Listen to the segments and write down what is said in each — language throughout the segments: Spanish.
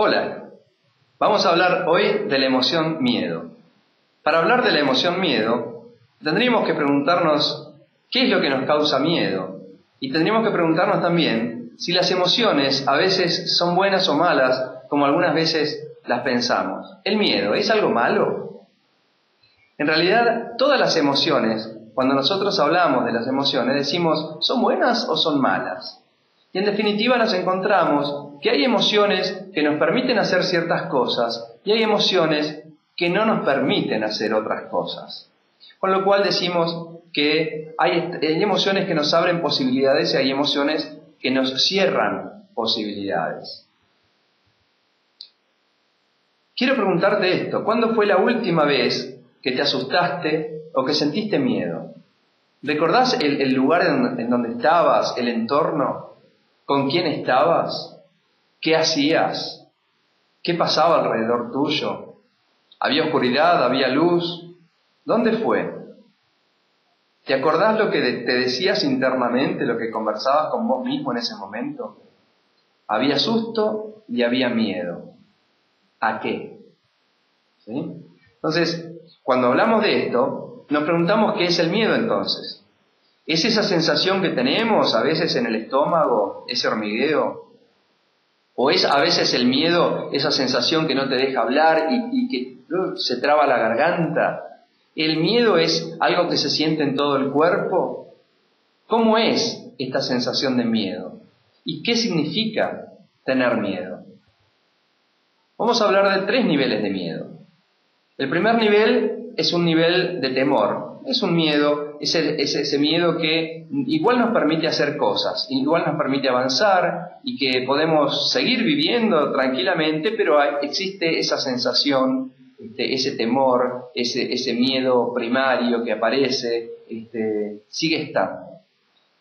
Hola, vamos a hablar hoy de la emoción miedo. Para hablar de la emoción miedo, tendríamos que preguntarnos qué es lo que nos causa miedo. Y tendríamos que preguntarnos también si las emociones a veces son buenas o malas, como algunas veces las pensamos. ¿El miedo es algo malo? En realidad, todas las emociones, cuando nosotros hablamos de las emociones, decimos, ¿son buenas o son malas? Y en definitiva nos encontramos que hay emociones que nos permiten hacer ciertas cosas y hay emociones que no nos permiten hacer otras cosas. Con lo cual decimos que hay emociones que nos abren posibilidades y hay emociones que nos cierran posibilidades. Quiero preguntarte esto, ¿cuándo fue la última vez que te asustaste o que sentiste miedo? ¿Recordás el lugar en donde estabas, el entorno? ¿Con quién estabas? ¿Qué hacías? ¿Qué pasaba alrededor tuyo? ¿Había oscuridad? ¿Había luz? ¿Dónde fue? ¿Te acordás lo que te decías internamente, lo que conversabas con vos mismo en ese momento? Había susto y había miedo. ¿A qué? ¿Sí? Entonces, cuando hablamos de esto, nos preguntamos qué es el miedo entonces. ¿Es esa sensación que tenemos a veces en el estómago, ese hormigueo? ¿O es a veces el miedo, esa sensación que no te deja hablar y que se traba la garganta? ¿El miedo es algo que se siente en todo el cuerpo? ¿Cómo es esta sensación de miedo? ¿Y qué significa tener miedo? Vamos a hablar de 3 niveles de miedo. El primer nivel es un nivel de temor. Es un miedo, es ese miedo que igual nos permite hacer cosas, igual nos permite avanzar y que podemos seguir viviendo tranquilamente, pero existe esa sensación, ese temor, ese miedo primario que aparece, sigue estando.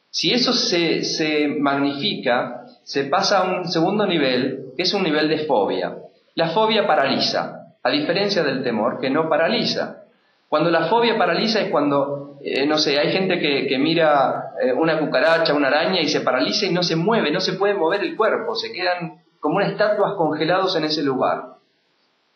Si eso se magnifica, se pasa a un segundo nivel, que es un nivel de fobia. La fobia paraliza, a diferencia del temor, que no paraliza. Cuando la fobia paraliza es cuando, hay gente que mira una cucaracha, una araña y se paraliza y no se mueve, no se puede mover el cuerpo, se quedan como unas estatuas congelados en ese lugar.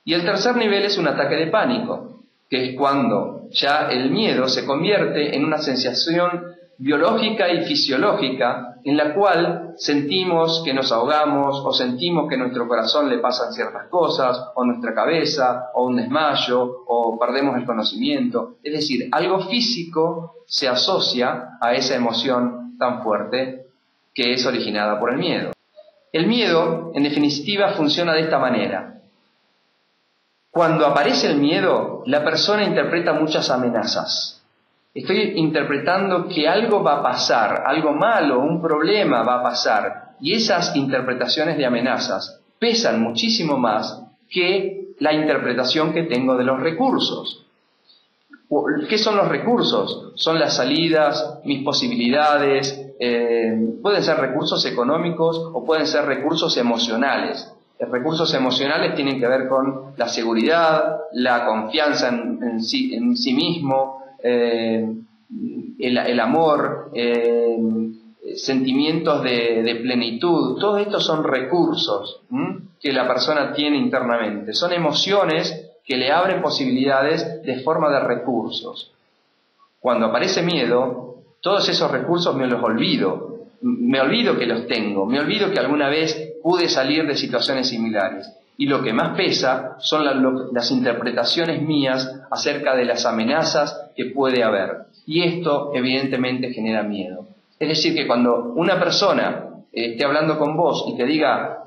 Y el tercer nivel es un ataque de pánico, que es cuando ya el miedo se convierte en una sensación biológica y fisiológica en la cual sentimos que nos ahogamos o sentimos que a nuestro corazón le pasan ciertas cosas o nuestra cabeza o un desmayo o perdemos el conocimiento. Es decir, algo físico se asocia a esa emoción tan fuerte que es originada por el miedo. El miedo, en definitiva, funciona de esta manera. Cuando aparece el miedo, la persona interpreta muchas amenazas. Estoy interpretando que algo va a pasar, algo malo, un problema va a pasar. Y esas interpretaciones de amenazas pesan muchísimo más que la interpretación que tengo de los recursos. ¿Qué son los recursos? Son las salidas, mis posibilidades, pueden ser recursos económicos o pueden ser recursos emocionales. Los recursos emocionales tienen que ver con la seguridad, la confianza en sí mismo, el amor, sentimientos de plenitud. Todos estos son recursos que la persona tiene internamente. Son emociones que le abren posibilidades de forma de recursos. Cuando aparece miedo, todos esos recursos me los olvido. Me olvido que los tengo, me olvido que alguna vez pude salir de situaciones similares. Y lo que más pesa son las interpretaciones mías acerca de las amenazas que puede haber. Y esto evidentemente genera miedo. Es decir, que cuando una persona esté hablando con vos y te diga,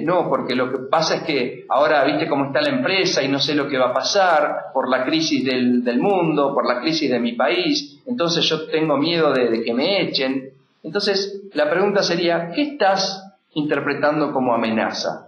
no, porque lo que pasa es que ahora viste cómo está la empresa y no sé lo que va a pasar por la crisis del mundo, por la crisis de mi país, entonces yo tengo miedo de que me echen. Entonces la pregunta sería, ¿qué estás interpretando como amenaza?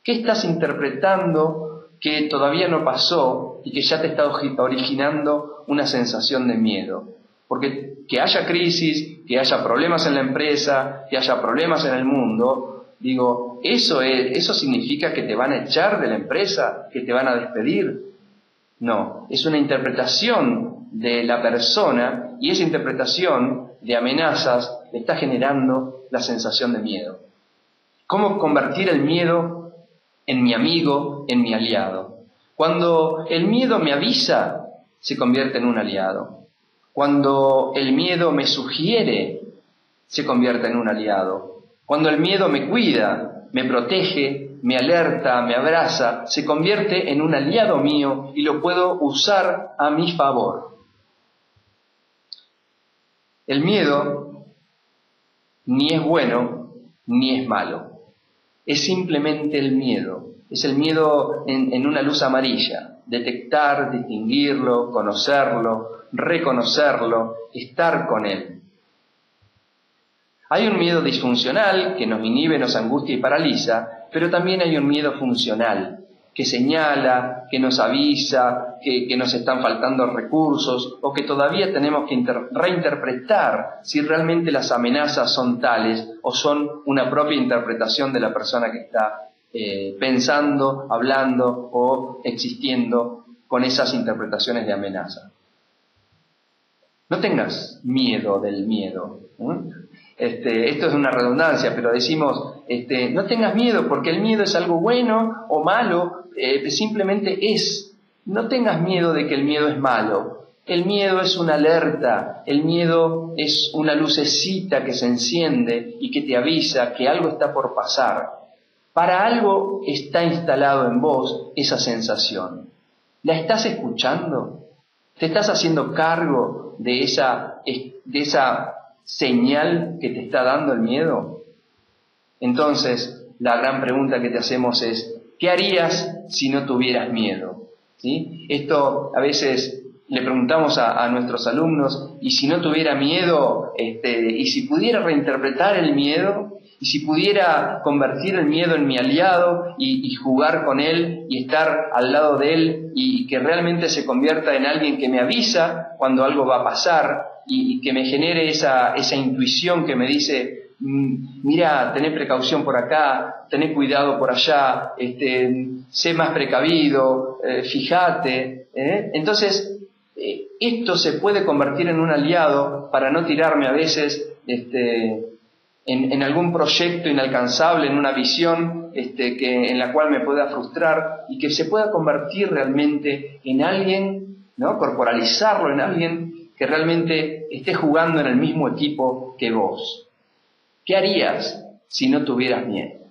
¿Qué estás interpretando que todavía no pasó y que ya te está originando una sensación de miedo? Porque que haya crisis, que haya problemas en la empresa, que haya problemas en el mundo, digo, ¿eso significa que te van a echar de la empresa, que te van a despedir? No, es una interpretación de la persona y esa interpretación de amenazas está generando la sensación de miedo. ¿Cómo convertir el miedo en mi amigo, en mi aliado. Cuando el miedo me avisa, se convierte en un aliado. Cuando el miedo me sugiere, se convierte en un aliado. Cuando el miedo me cuida, me protege, me alerta, me abraza, se convierte en un aliado mío y lo puedo usar a mi favor. El miedo ni es bueno ni es malo. Es simplemente el miedo. Es el miedo en una luz amarilla. Detectar, distinguirlo, conocerlo, reconocerlo, estar con él. Hay un miedo disfuncional que nos inhibe, nos angustia y paraliza, pero también hay un miedo funcional que señala, que nos avisa, que nos están faltando recursos o que todavía tenemos que reinterpretar si realmente las amenazas son tales o son una propia interpretación de la persona que está pensando, hablando o existiendo con esas interpretaciones de amenaza. No tengas miedo del miedo. Esto es una redundancia, pero decimos, no tengas miedo porque el miedo es algo bueno o malo, simplemente es. No tengas miedo de que el miedo es malo. El miedo es una alerta, el miedo es una lucecita que se enciende y que te avisa que algo está por pasar. Para algo está instalado en vos esa sensación. ¿La estás escuchando? ¿Te estás haciendo cargo de esa señal que te está dando el miedo? Entonces, la gran pregunta que te hacemos es, ¿qué harías si no tuvieras miedo? ¿Sí? Esto a veces le preguntamos a nuestros alumnos, ¿y si no tuviera miedo? ¿Y si pudiera reinterpretar el miedo? ¿Y si pudiera convertir el miedo en mi aliado y jugar con él y estar al lado de él y que realmente se convierta en alguien que me avisa cuando algo va a pasar y que me genere esa intuición que me dice, mira, tené precaución por acá, tené cuidado por allá, sé más precavido, fíjate. Entonces, esto se puede convertir en un aliado para no tirarme a veces en algún proyecto inalcanzable, en una visión en la cual me pueda frustrar y que se pueda convertir realmente en alguien, ¿no? Corporalizarlo en alguien que realmente esté jugando en el mismo equipo que vos. ¿Qué harías si no tuvieras miedo?